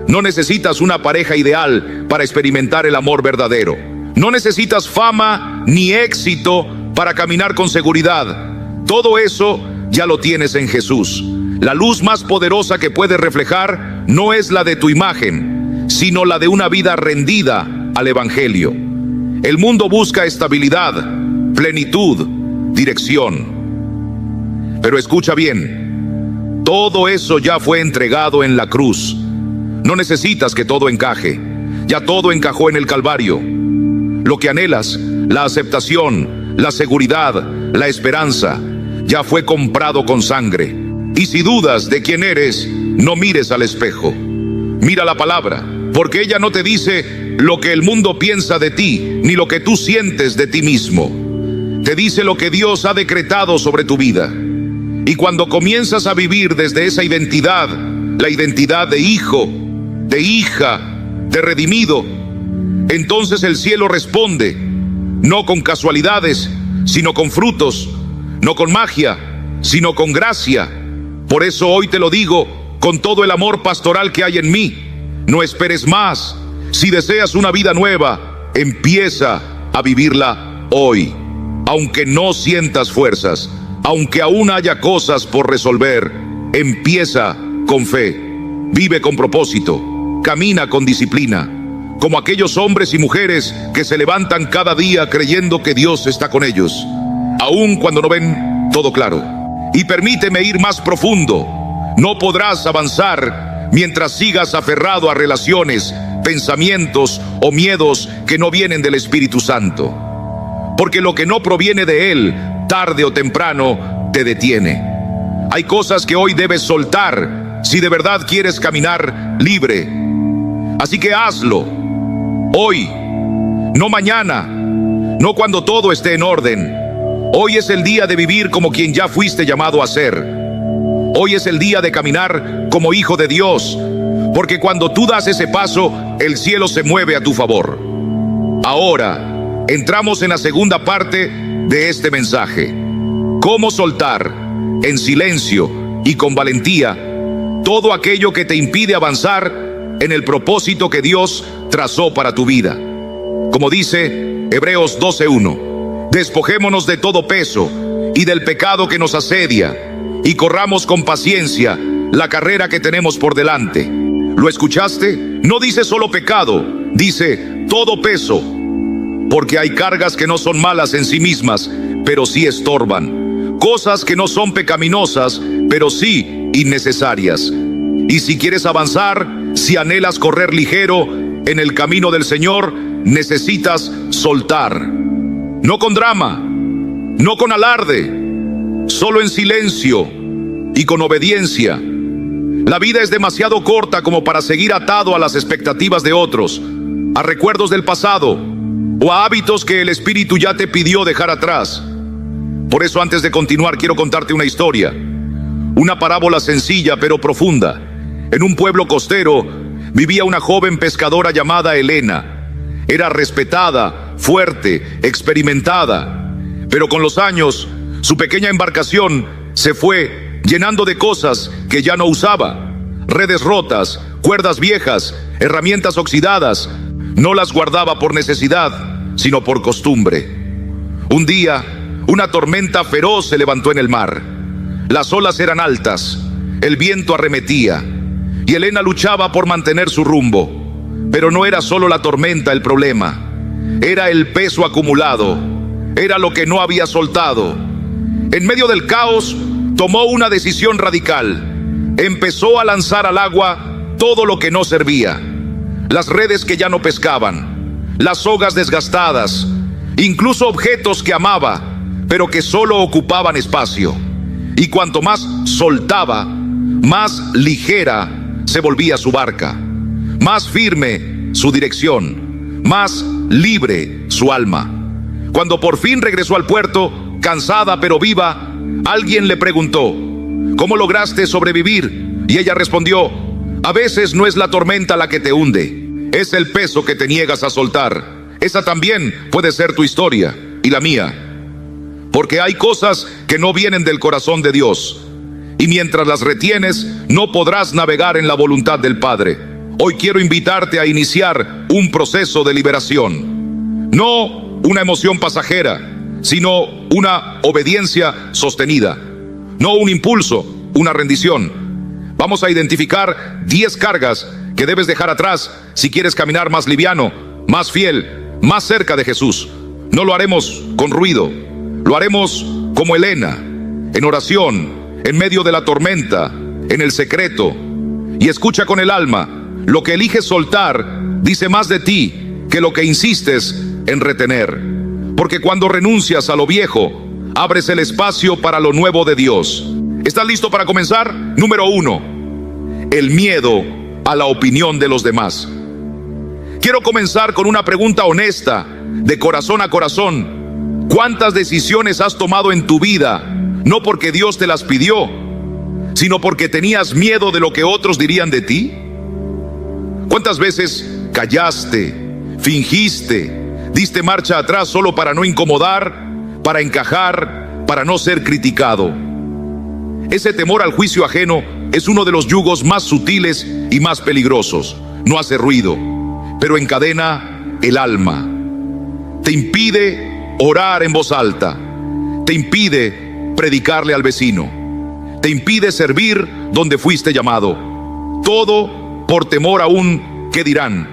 No necesitas una pareja ideal para experimentar el amor verdadero. No necesitas fama ni éxito para caminar con seguridad. Todo eso ya lo tienes en Jesús. La luz más poderosa que puedes reflejar no es la de tu imagen, sino la de una vida rendida al Evangelio. El mundo busca estabilidad, plenitud, dirección. Pero escucha bien, todo eso ya fue entregado en la cruz. No necesitas que todo encaje, ya todo encajó en el Calvario. Lo que anhelas, la aceptación, la seguridad, la esperanza, ya fue comprado con sangre. Y si dudas de quién eres, no mires al espejo. Mira la palabra, porque ella no te dice lo que el mundo piensa de ti, ni lo que tú sientes de ti mismo. Te dice lo que Dios ha decretado sobre tu vida. Y cuando comienzas a vivir desde esa identidad, la identidad de hijo, de hija, de redimido, entonces el cielo responde, no con casualidades, sino con frutos, no con magia, sino con gracia. Por eso hoy te lo digo con todo el amor pastoral que hay en mí. No esperes más. Si deseas una vida nueva, empieza a vivirla hoy. Aunque no sientas fuerzas, aunque aún haya cosas por resolver, empieza con fe. Vive con propósito. Camina con disciplina. Como aquellos hombres y mujeres que se levantan cada día creyendo que Dios está con ellos, aun cuando no ven todo claro. Y permíteme ir más profundo. No podrás avanzar mientras sigas aferrado a relaciones, pensamientos o miedos que no vienen del Espíritu Santo. Porque lo que no proviene de Él, tarde o temprano, te detiene. Hay cosas que hoy debes soltar si de verdad quieres caminar libre. Así que hazlo hoy, no mañana, no cuando todo esté en orden. Hoy es el día de vivir como quien ya fuiste llamado a ser. Hoy es el día de caminar como hijo de Dios, porque cuando tú das ese paso, el cielo se mueve a tu favor. Ahora, entramos en la segunda parte de este mensaje. ¿Cómo soltar, en silencio y con valentía, todo aquello que te impide avanzar en el propósito que Dios trazó para tu vida? Como dice Hebreos 12:1. Despojémonos de todo peso y del pecado que nos asedia, y corramos con paciencia la carrera que tenemos por delante. ¿Lo escuchaste? No dice solo pecado, dice todo peso, porque hay cargas que no son malas en sí mismas, pero sí estorban. Cosas que no son pecaminosas, pero sí innecesarias. Y si quieres avanzar, Si anhelas correr ligero en el camino del Señor, necesitas soltar. No con drama, no con alarde, solo en silencio y con obediencia. La vida es demasiado corta como para seguir atado a las expectativas de otros, a recuerdos del pasado o a hábitos que el Espíritu ya te pidió dejar atrás. Por eso, antes de continuar, quiero contarte una historia, una parábola sencilla pero profunda. En un pueblo costero vivía una joven pescadora llamada Elena. Era respetada, fuerte, experimentada, pero con los años su pequeña embarcación se fue llenando de cosas que ya no usaba. Redes rotas, cuerdas viejas, herramientas oxidadas. No las guardaba por necesidad, sino por costumbre. Un día, una tormenta feroz se levantó en el mar. Las olas eran altas, el viento arremetía, y Elena luchaba por mantener su rumbo. Pero no era solo la tormenta el problema, era el peso acumulado, era lo que no había soltado. En medio del caos, tomó una decisión radical. Empezó a lanzar al agua todo lo que no servía: las redes que ya no pescaban, las sogas desgastadas, incluso objetos que amaba, pero que solo ocupaban espacio. Y cuanto más soltaba, más ligera se volvía su barca, más firme su dirección, más libre su alma. Cuando por fin regresó al puerto, cansada pero viva, alguien le preguntó: ¿cómo lograste sobrevivir? Y ella respondió: a veces no es la tormenta la que te hunde, es el peso que te niegas a soltar. Esa también puede ser tu historia y la mía, porque hay cosas que no vienen del corazón de Dios, y mientras las retienes, no podrás navegar en la voluntad del Padre. Hoy quiero invitarte a iniciar un proceso de liberación. No una emoción pasajera, sino una obediencia sostenida. No un impulso, una rendición. Vamos a identificar 10 cargas que debes dejar atrás si quieres caminar más liviano, más fiel, más cerca de Jesús. No lo haremos con ruido, lo haremos como Elena, en oración, en medio de la tormenta, en el secreto. Y escucha con el alma: lo que eliges soltar dice más de ti que lo que insistes en retener. Porque cuando renuncias a lo viejo, abres el espacio para lo nuevo de Dios. ¿Estás listo para comenzar? Número 1, el miedo a la opinión de los demás. Quiero comenzar con una pregunta honesta, de corazón a corazón. ¿Cuántas decisiones has tomado en tu vida, no porque Dios te las pidió, sino porque tenías miedo de lo que otros dirían de ti? ¿Cuántas veces callaste, fingiste, diste marcha atrás solo para no incomodar, para encajar, para no ser criticado? Ese temor al juicio ajeno es uno de los yugos más sutiles y más peligrosos. No hace ruido, pero encadena el alma. Te impide orar en voz alta, te impide predicarle al vecino, te impide servir donde fuiste llamado. Todo por temor a un ¿qué dirán?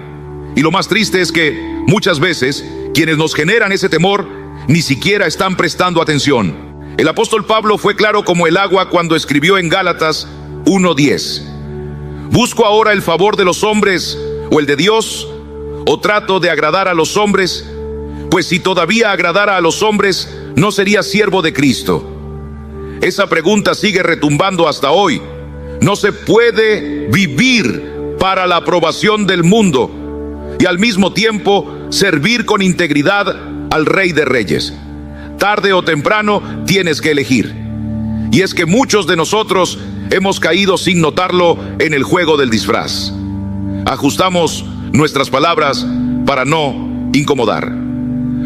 Y lo más triste es que muchas veces quienes nos generan ese temor ni siquiera están prestando atención. El apóstol Pablo fue claro como el agua cuando escribió en Gálatas 1:10: ¿busco ahora el favor de los hombres o el de Dios? ¿O trato de agradar a los hombres? Pues si todavía agradara a los hombres, no sería siervo de Cristo. Esa pregunta sigue retumbando hasta hoy. No se puede vivir para la aprobación del mundo y al mismo tiempo servir con integridad al Rey de Reyes. Tarde o temprano tienes que elegir. Y es que muchos de nosotros hemos caído sin notarlo en el juego del disfraz. Ajustamos nuestras palabras para no incomodar.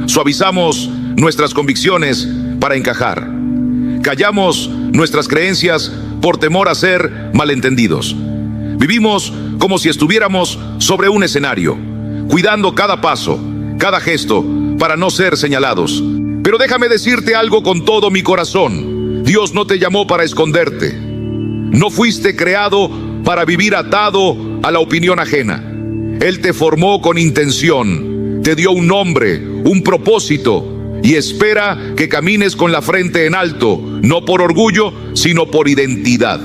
Suavizamos nuestras convicciones para encajar. Callamos nuestras creencias por temor a ser malentendidos. Vivimos como si estuviéramos sobre un escenario, cuidando cada paso, cada gesto, para no ser señalados. Pero déjame decirte algo con todo mi corazón: Dios no te llamó para esconderte. No fuiste creado para vivir atado a la opinión ajena. Él te formó con intención, te dio un nombre, un propósito, y espera que camines con la frente en alto, no por orgullo, sino por identidad.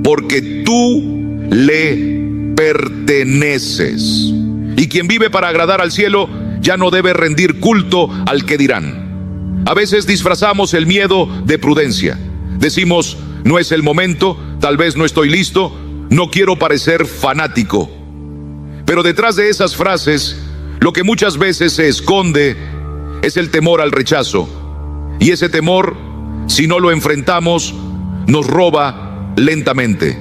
Porque tú le perteneces. Y quien vive para agradar al cielo ya no debe rendir culto al que dirán. A veces disfrazamos el miedo de prudencia. Decimos, no es el momento, tal vez no estoy listo, no quiero parecer fanático. Pero detrás de esas frases, lo que muchas veces se esconde es el temor al rechazo. Y ese temor, si no lo enfrentamos, nos roba lentamente.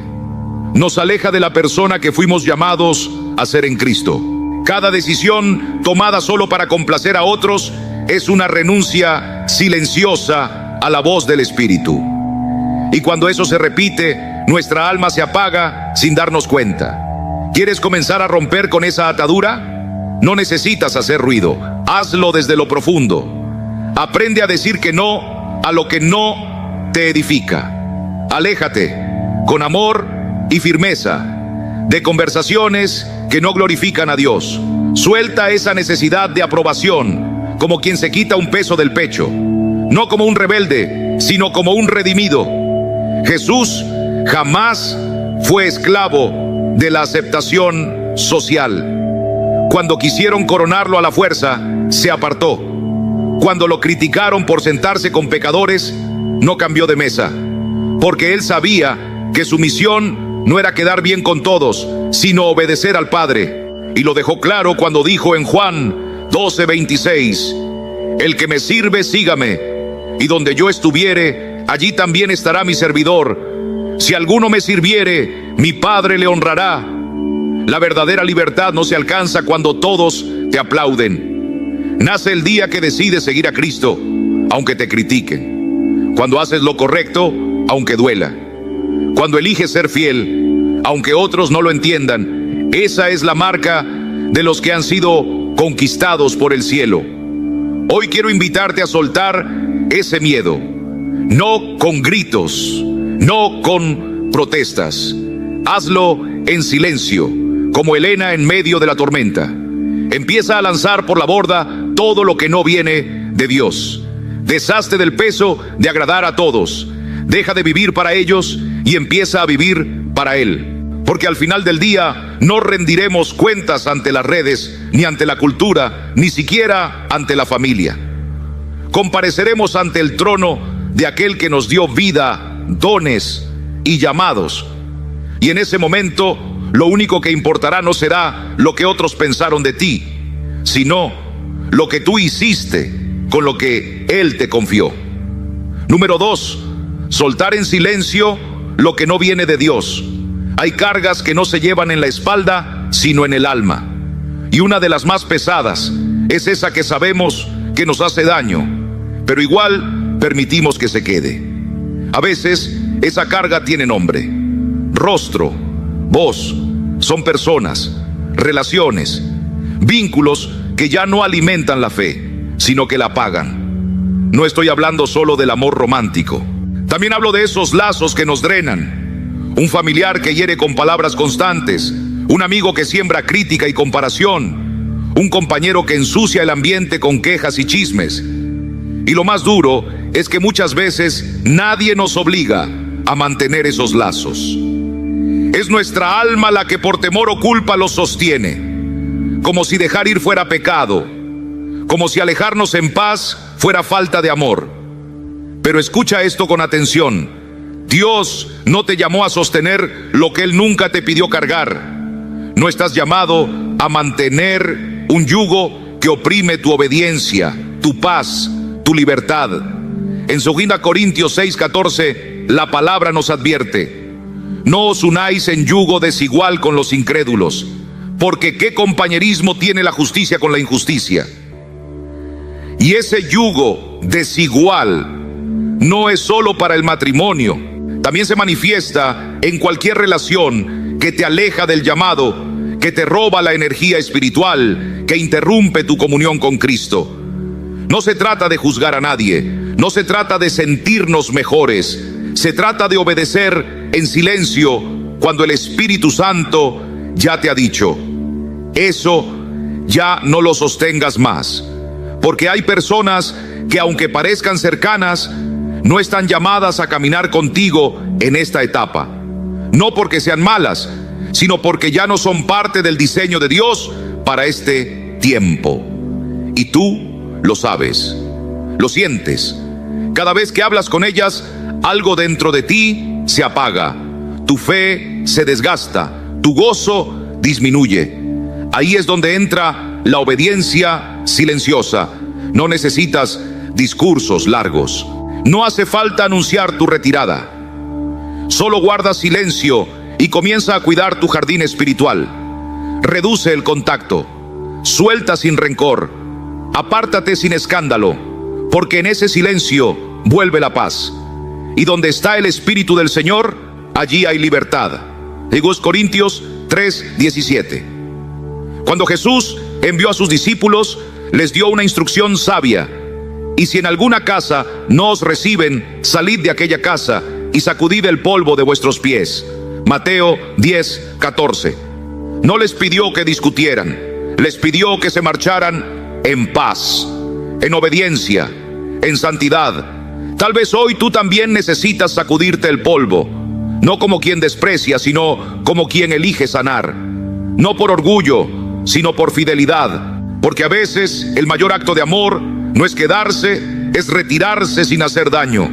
Nos aleja de la persona que fuimos llamados a ser en Cristo. Cada decisión tomada solo para complacer a otros es una renuncia silenciosa a la voz del Espíritu. Y cuando eso se repite, nuestra alma se apaga sin darnos cuenta. ¿Quieres comenzar a romper con esa atadura? No necesitas hacer ruido. Hazlo desde lo profundo. Aprende a decir que no a lo que no te edifica. Aléjate con amor y firmeza de conversaciones que no glorifican a Dios. Suelta esa necesidad de aprobación como quien se quita un peso del pecho. No como un rebelde, sino como un redimido. Jesús jamás fue esclavo de la aceptación social. Cuando quisieron coronarlo a la fuerza, se apartó. Cuando lo criticaron por sentarse con pecadores, no cambió de mesa, porque él sabía que su misión no era quedar bien con todos, sino obedecer al Padre. Y lo dejó claro cuando dijo en Juan 12:26, el que me sirve, sígame, y donde yo estuviere, allí también estará mi servidor. Si alguno me sirviere, mi Padre le honrará. La verdadera libertad no se alcanza cuando todos te aplauden. Nace el día que decides seguir a Cristo, aunque te critiquen. Cuando haces lo correcto, aunque duela. Cuando eliges ser fiel, aunque otros no lo entiendan. Esa es la marca de los que han sido conquistados por el cielo. Hoy quiero invitarte a soltar ese miedo. No con gritos, no con protestas. Hazlo en silencio, como Helena en medio de la tormenta. Empieza a lanzar por la borda todo lo que no viene de Dios. Deshazte del peso de agradar a todos. Deja de vivir para ellos y empieza a vivir para Él. Porque al final del día no rendiremos cuentas ante las redes, ni ante la cultura, ni siquiera ante la familia. Compareceremos ante el trono de aquel que nos dio vida, dones y llamados. Y en ese momento, lo único que importará no será lo que otros pensaron de ti, sino lo que tú hiciste con lo que Él te confió. Número 2, soltar en silencio lo que no viene de Dios. Hay cargas que no se llevan en la espalda, sino en el alma. Y una de las más pesadas es esa que sabemos que nos hace daño, pero igual permitimos que se quede. A veces esa carga tiene nombre, rostro, voz. Son personas, relaciones, vínculos que ya no alimentan la fe, sino que la apagan. No estoy hablando solo del amor romántico. También hablo de esos lazos que nos drenan. Un familiar que hiere con palabras constantes, un amigo que siembra crítica y comparación, un compañero que ensucia el ambiente con quejas y chismes. Y lo más duro es que muchas veces nadie nos obliga a mantener esos lazos. Es nuestra alma la que por temor o culpa los sostiene, como si dejar ir fuera pecado, como si alejarnos en paz fuera falta de amor. Pero escucha esto con atención. Dios no te llamó a sostener lo que Él nunca te pidió cargar. No estás llamado a mantener un yugo que oprime tu obediencia, tu paz, tu libertad. En 2 Corintios 6:14, la palabra nos advierte: no os unáis en yugo desigual con los incrédulos, porque ¿qué compañerismo tiene la justicia con la injusticia? Y ese yugo desigual no es solo para el matrimonio, también se manifiesta en cualquier relación que te aleja del llamado, que te roba la energía espiritual, que interrumpe tu comunión con Cristo. No se trata de juzgar a nadie, no se trata de sentirnos mejores, se trata de obedecer en silencio cuando el Espíritu Santo ya te ha dicho: eso ya no lo sostengas más. Porque hay personas que, aunque parezcan cercanas, no están llamadas a caminar contigo en esta etapa. No porque sean malas, sino porque ya no son parte del diseño de Dios para este tiempo. Y tú lo sabes, lo sientes. Cada vez que hablas con ellas, algo dentro de ti se apaga, tu fe se desgasta, tu gozo disminuye. Ahí es donde entra la obediencia silenciosa. No necesitas discursos largos. No hace falta anunciar tu retirada. Solo guarda silencio y comienza a cuidar tu jardín espiritual. Reduce el contacto. Suelta sin rencor. Apártate sin escándalo, porque en ese silencio vuelve la paz. Y donde está el Espíritu del Señor, allí hay libertad. 2 Corintios 3:17. Cuando Jesús envió a sus discípulos, les dio una instrucción sabia. Y si en alguna casa no os reciben, salid de aquella casa y sacudid el polvo de vuestros pies. Mateo 10:14. No les pidió que discutieran, les pidió que se marcharan en paz, en obediencia, en santidad. Tal vez hoy tú también necesitas sacudirte el polvo, no como quien desprecia, sino como quien elige sanar. No por orgullo, sino por fidelidad, porque a veces el mayor acto de amor no es quedarse, es retirarse sin hacer daño.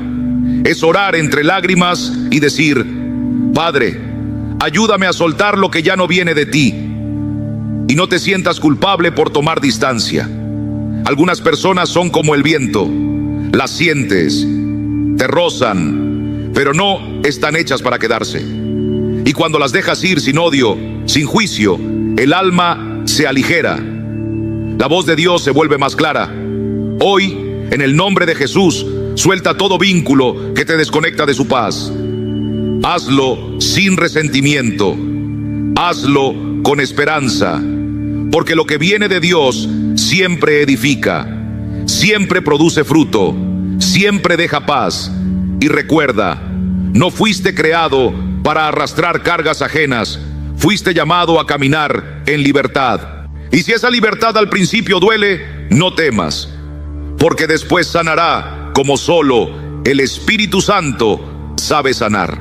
Es orar entre lágrimas y decir: Padre, ayúdame a soltar lo que ya no viene de ti. Y no te sientas culpable por tomar distancia. Algunas personas son como el viento. Las sientes, te rozan, pero no están hechas para quedarse. Y cuando las dejas ir sin odio, sin juicio, el alma se aligera. La voz de Dios se vuelve más clara. Hoy, en el nombre de Jesús, suelta todo vínculo que te desconecta de su paz. Hazlo sin resentimiento. Hazlo con esperanza. Porque lo que viene de Dios siempre edifica, siempre produce fruto, siempre deja paz. Y recuerda, no fuiste creado para arrastrar cargas ajenas, fuiste llamado a caminar en libertad. Y si esa libertad al principio duele, no temas, porque después sanará como solo el Espíritu Santo sabe sanar.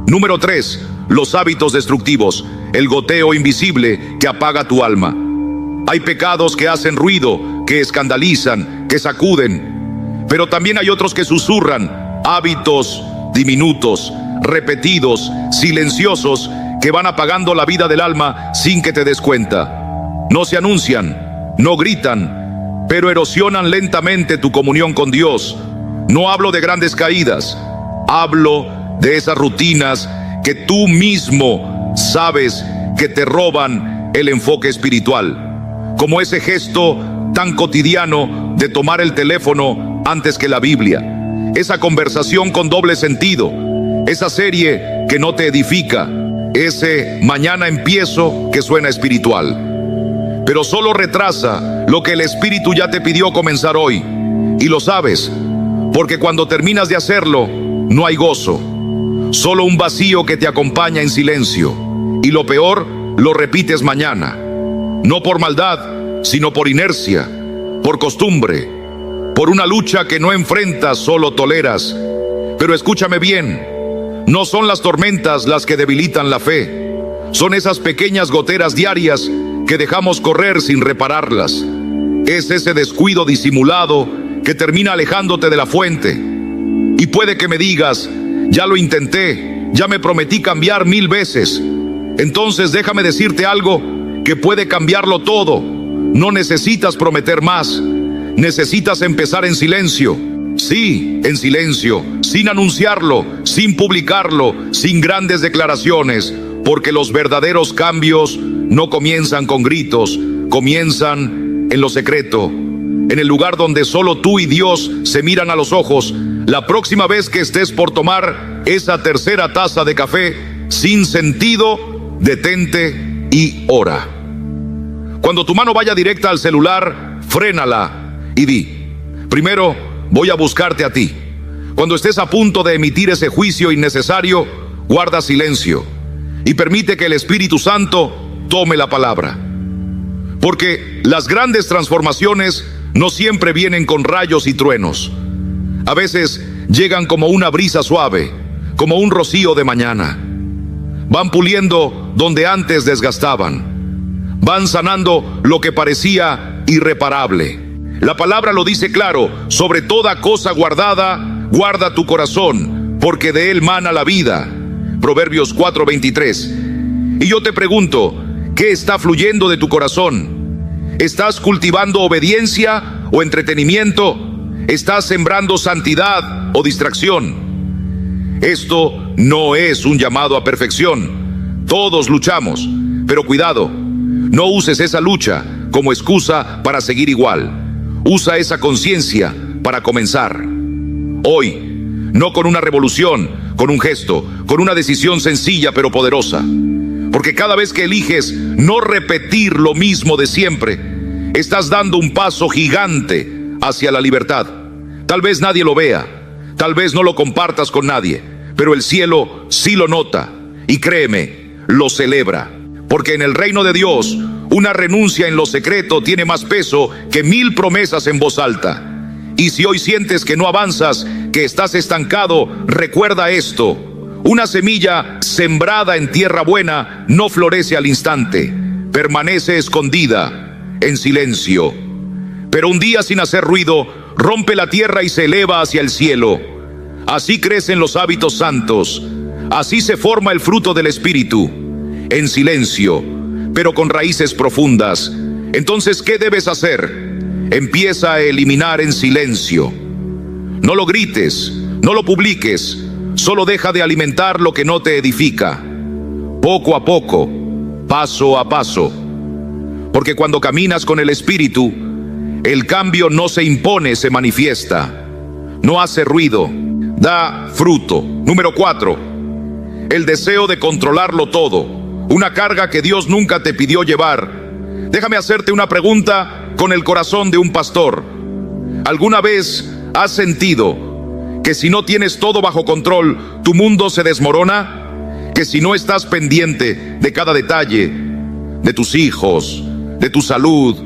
Número 3, los hábitos destructivos, el goteo invisible que apaga tu alma. Hay pecados que hacen ruido, que escandalizan, que sacuden, pero también hay otros que susurran, hábitos diminutos, repetidos, silenciosos, que van apagando la vida del alma sin que te des cuenta. No se anuncian, no gritan, pero erosionan lentamente tu comunión con Dios. No hablo de grandes caídas, hablo de esas rutinas que tú mismo sabes que te roban el enfoque espiritual, como ese gesto tan cotidiano de tomar el teléfono antes que la Biblia, esa conversación con doble sentido, esa serie que no te edifica, ese mañana empiezo que suena espiritual, pero solo retrasa lo que el Espíritu ya te pidió comenzar hoy, y lo sabes, porque cuando terminas de hacerlo, no hay gozo, solo un vacío que te acompaña en silencio, y lo peor, lo repites mañana, no por maldad, sino por inercia, por costumbre, por una lucha que no enfrentas, solo toleras. Pero escúchame bien, no son las tormentas las que debilitan la fe, son esas pequeñas goteras diarias que dejamos correr sin repararlas. Es ese descuido disimulado que termina alejándote de la fuente. Y puede que me digas: ya lo intenté, ya me prometí cambiar 1000 veces. Entonces déjame decirte algo que puede cambiarlo todo. No necesitas prometer más, necesitas empezar en silencio. Sí, en silencio, sin anunciarlo, sin publicarlo, sin grandes declaraciones, porque los verdaderos cambios no comienzan con gritos, comienzan en lo secreto, en el lugar donde solo tú y Dios se miran a los ojos. La próxima vez que estés por tomar esa tercera taza de café sin sentido, detente y ora. Cuando tu mano vaya directa al celular, frénala y di: primero voy a buscarte a ti. Cuando estés a punto de emitir ese juicio innecesario, guarda silencio y permite que el Espíritu Santo tome la palabra. Porque las grandes transformaciones no siempre vienen con rayos y truenos. A veces llegan como una brisa suave, como un rocío de mañana. van puliendo donde antes desgastaban, van sanando lo que parecía irreparable. La palabra lo dice claro: sobre toda cosa guardada, guarda tu corazón, porque de él mana la vida. Proverbios 4:23. Y yo te pregunto, ¿qué está fluyendo de tu corazón? ¿Estás cultivando obediencia o entretenimiento? ¿Estás sembrando santidad o distracción? Esto no es un llamado a perfección. Todos luchamos, pero cuidado, no uses esa lucha como excusa para seguir igual. Usa esa conciencia para comenzar. Hoy, no con una revolución, con un gesto, con una decisión sencilla pero poderosa. Porque cada vez que eliges no repetir lo mismo de siempre, estás dando un paso gigante hacia la libertad. Tal vez nadie lo vea, tal vez no lo compartas con nadie, pero el cielo sí lo nota y créeme, lo celebra. Porque en el reino de Dios, una renuncia en lo secreto tiene más peso que 1000 promesas en voz alta. Y si hoy sientes que no avanzas, que estás estancado, recuerda esto: una semilla sembrada en tierra buena no florece al instante, permanece escondida en silencio. Pero un día, sin hacer ruido, rompe la tierra y se eleva hacia el cielo. Así crecen los hábitos santos, así se forma el fruto del Espíritu, en silencio, pero con raíces profundas. Entonces, ¿qué debes hacer? Empieza a eliminar en silencio. No lo grites, no lo publiques, solo deja de alimentar lo que no te edifica. Poco a poco, paso a paso. Porque cuando caminas con el Espíritu, el cambio no se impone, se manifiesta. No hace ruido, da fruto. Número 4, el deseo de controlarlo todo. Una carga que Dios nunca te pidió llevar. Déjame hacerte una pregunta con el corazón de un pastor. ¿Alguna vez has sentido que si no tienes todo bajo control, tu mundo se desmorona? Que si no estás pendiente de cada detalle, de tus hijos, de tu salud,